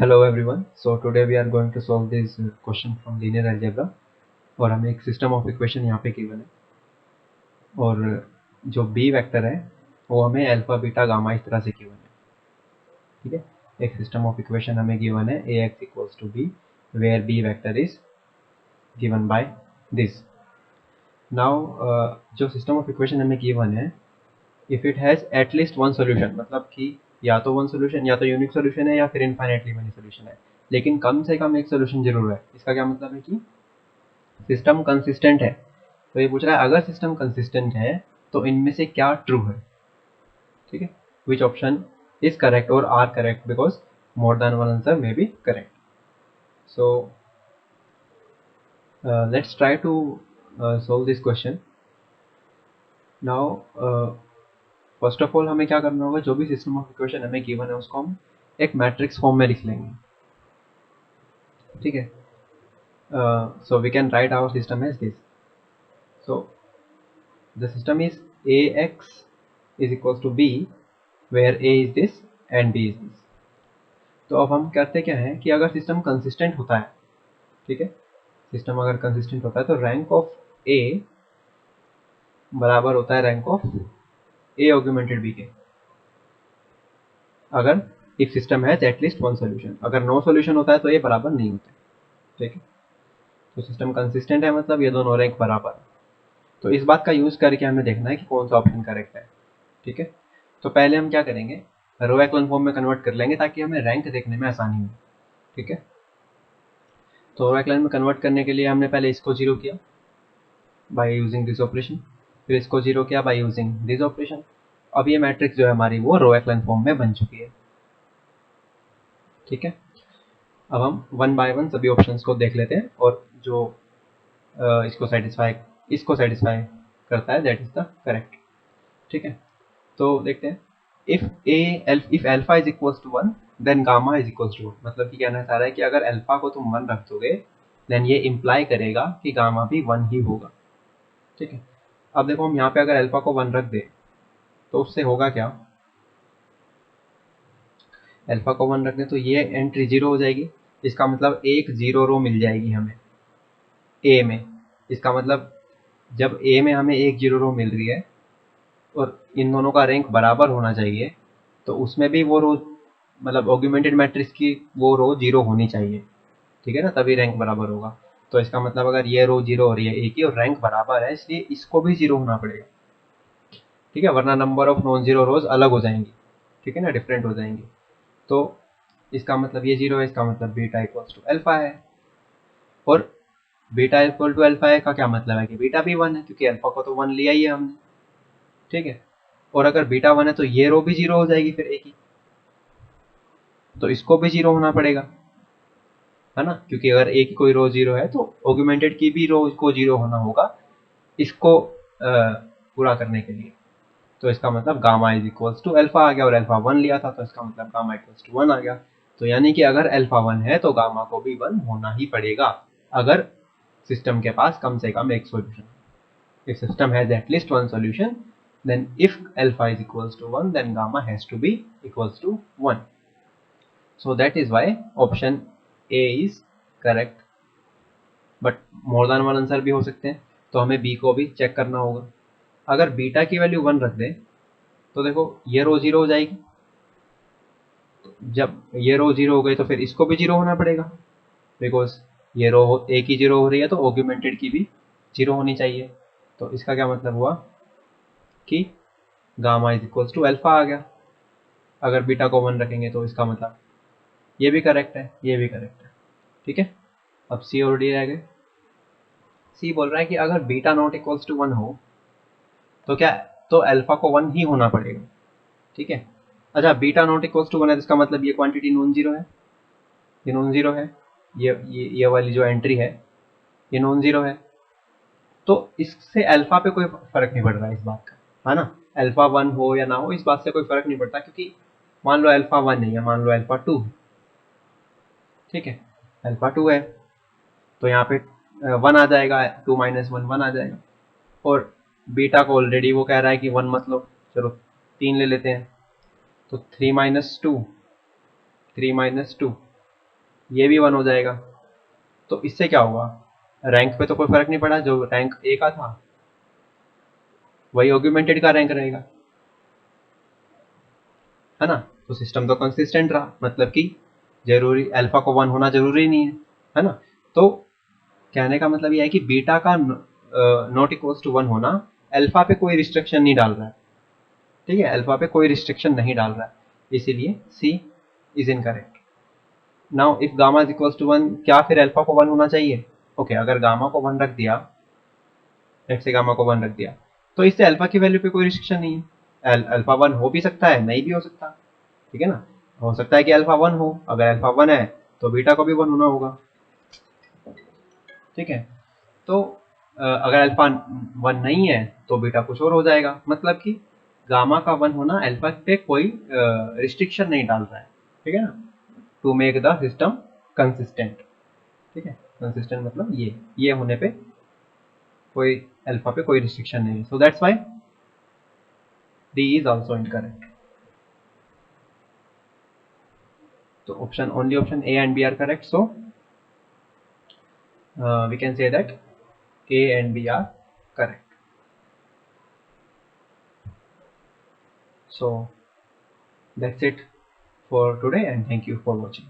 Hello everyone. So today we are going to solve this question from linear algebra और हमें एक system of equation यहाँ पे given है और जो बी वेक्टर है वो हमें अल्फा बीटा गामा इस तरह से गिवन है। ठीक है, एक सिस्टम ऑफ इक्वेशन हमें गिवन है A X equals to B where B vector is given by this. Now जो सिस्टम ऑफ इक्वेशन हमें गिवन है, if it has at least one solution, मतलब कि या तो वन सोल्यूशन या तो यूनिक सोल्यूशन है या फिर इनफाइनाइटली मेनी सोल्यूशन है, लेकिन कम से कम एक सोल्यूशन जरूर है। इसका क्या मतलब है कि सिस्टम कंसिस्टेंट है। तो ये पूछ रहा है अगर सिस्टम कंसिस्टेंट है तो इनमें से क्या ट्रू है। ठीक है, विच ऑप्शन इज करेक्ट और are correct because more than one answer may be correct. So let's try to solve this question. Now first of all हमें क्या करना होगा, जो भी सिस्टम ऑफ इक्वेशन हमें गिवन है उसको हम एक मैट्रिक्स फॉर्म में लिख लेंगे। ठीक है, so we can write our system as this. So the system is ax is equals to b where a is this and b is this. तो अब हम करते क्या है कि अगर सिस्टम कंसिस्टेंट होता है, ठीक है, सिस्टम अगर कंसिस्टेंट होता है तो रैंक ऑफ ए बराबर होता है rank of A augmented B के, अगर if system has at least one solution. अगर नो सोल्यूशन होता है तो ये बराबर नहीं होता है। ठीक है, तो सिस्टम कंसिस्टेंट है मतलब ये दोनों रैंक बराबर है। तो इस बात का यूज करके हमें देखना है कि कौन सा ऑप्शन करेक्ट है। ठीक है, तो पहले हम क्या करेंगे, रो एक्लन फॉर्म में कन्वर्ट कर लेंगे ताकि हमें रैंक देखने में आसानी हो। ठीक है, तो रो एक्लन में कन्वर्ट करने के लिए हमने पहले इसको जीरो किया बाय यूजिंग दिस ऑपरेशन, फिर इसको जीरो किया बाय यूजिंग दिस ऑपरेशन। अब ये मैट्रिक्स जो है हमारी वो रो एक्लन फॉर्म में बन चुकी है। ठीक है, अब हम वन बाय वन सभी ऑप्शंस को देख लेते हैं और जो इसको सेटिस्फाई करता है दैट इज द करेक्ट। ठीक है, तो देखते हैं। If alpha is equals to 1 then gamma is equals to 1, मतलब कि कहना चाह रहा है कि अगर अल्फा को तुम 1 रख दोगे देन ये इंप्लाई करेगा कि गामा भी 1 ही होगा। ठीक है, अब देखो हम यहाँ पे अगर अल्फा को 1 रख दे तो उससे होगा क्या, अल्फा को 1 रख दे तो ये एंट्री 0 हो जाएगी। इसका मतलब एक 0 रो मिल जाएगी हमें ए में। इसका मतलब जब ए में हमें एक 0 रो मिल रही है और इन दोनों का रैंक बराबर होना चाहिए, तो उसमें भी वो रो, मतलब ऑग्यूमेंटेड मैट्रिक्स की वो रो 0 होनी चाहिए। ठीक है ना, तभी रैंक बराबर होगा। तो इसका मतलब अगर ये रो 0 हो रही है ए की और रैंक बराबर है, इसलिए इसको भी 0 होना पड़ेगा। ठीक है, वरना नंबर ऑफ नॉन जीरो रोज अलग हो जाएंगी। ठीक है ना, डिफरेंट हो जाएंगी। तो इसका मतलब ये 0 है, इसका मतलब बीटा इक्वल्स टू अल्फा है। और बीटा इक्वल टू अल्फा है का क्या मतलब है कि बीटा भी 1 है, क्योंकि अल्फा को तो 1 लिया ही है हमने। ठीक है, और अगर बीटा 1 है तो ये रो भी 0 हो जाएगी फिर ए की, तो इसको भी 0 होना पड़ेगा, है ना, क्योंकि अगर ए की कोई रो 0 है तो ऑग्यूमेंटेड की भी रो को 0 होना होगा इसको पूरा करने के लिए। तो इसका मतलब gamma is equals to alpha आ गया, और अल्फा 1 लिया था तो इसका मतलब गामा इक्वल्स टू 1 आ गया। तो यानी कि अगर अल्फा 1 है तो गामा को भी 1 होना ही पड़ेगा अगर सिस्टम के पास कम से कम एक solution. If system has at least one solution then if alpha is equals to 1 then gamma has to be equals to 1. So that is why option A is correct, but more than one answer भी हो सकते हैं, तो हमें B को भी check करना होगा। अगर बीटा की वैल्यू 1 रख दें तो देखो ये रो 0 हो जाएगी। जब ये रो 0 हो गई तो फिर इसको भी 0 होना पड़ेगा, बिकॉज ये रो ए की 0 हो रही है तो ऑग्यूमेंटेड की भी 0 होनी चाहिए। तो इसका क्या मतलब हुआ कि gamma is equals to alpha आ गया। अगर बीटा को 1 रखेंगे तो इसका मतलब ये भी करेक्ट है, ये भी करेक्ट है। ठीक है, अब सी और डी रह गए। सी बोल रहा है कि अगर बीटा नॉट इक्वल्स टू 1 हो तो क्या, तो अल्फा को 1 ही होना पड़ेगा। ठीक है, अच्छा बीटा नॉट इक्वल्स टू 1 है तो इसका मतलब ये क्वांटिटी नॉन जीरो है, ये नॉन जीरो है, ये वाली जो एंट्री है ये नॉन जीरो है। तो इससे अल्फा पे कोई फर्क नहीं पड़ रहा है इस बात का, है ना। अल्फा 1 हो या ना हो इस बात से कोई फर्क नहीं पड़ता, क्योंकि मान लो अल्फा 1 है या मान लो अल्फा 2 है। ठीक है, अल्फा 2 है तो यहाँ पे 1 आ जाएगा, 2 माइनस 1 1 आ जाएगा। और बीटा को ऑलरेडी वो कह रहा है कि 1 मत लो, चलो 3 ले लेते हैं। तो 3 माइनस 2, 3 माइनस 2 ये भी 1 हो जाएगा। तो इससे क्या होगा, रैंक पे तो कोई फर्क नहीं पड़ा, जो रैंक ए का था वही ऑग्यूमेंटेड का रैंक रहेगा, है ना। तो सिस्टम तो कंसिस्टेंट रहा, मतलब कि जरूरी अल्फा को 1 होना जरूरी नहीं है ना। तो कहने का मतलब यह है कि बीटा का नॉट इक्वल्स टू 1 होना अल्फा पे कोई रिस्ट्रिक्शन नहीं डाल रहा है, ठीक है, अल्फा पे कोई रिस्ट्रिक्शन नहीं डाल रहा है, इसीलिए C is incorrect. Now if gamma is equals to 1, क्या फिर अल्फा को 1 होना चाहिए? ओके, अगर गामा को 1 रख दिया, लेट्स से गामा को 1 रख दिया, तो इससे अल्फा की वैल्यू पे कोई रिस्ट्रिक्शन नहीं है। अल्फा 1 हो भी सकता है, नहीं भी हो सकता, ठीक है ना। हो सकता है कि अल्फा 1 हो, अगर अल्फा 1 है तो बीटा को भी 1 होना होगा, ठीक है। तो अगर अल्फा 1 नहीं है तो बीटा कुछ और हो जाएगा, मतलब कि गामा का 1 होना अल्फा पे कोई रिस्ट्रिक्शन नहीं डाल रहा है, ठीक है ना, to make the system consistent, ठीक है। कंसिस्टेंट मतलब ये होने पे कोई अल्फा पे कोई रिस्ट्रिक्शन नहीं है, so that's why D is also incorrect. तो option only option A and B are correct, so we can say that A and B are correct. So that's it for today, and thank you for watching.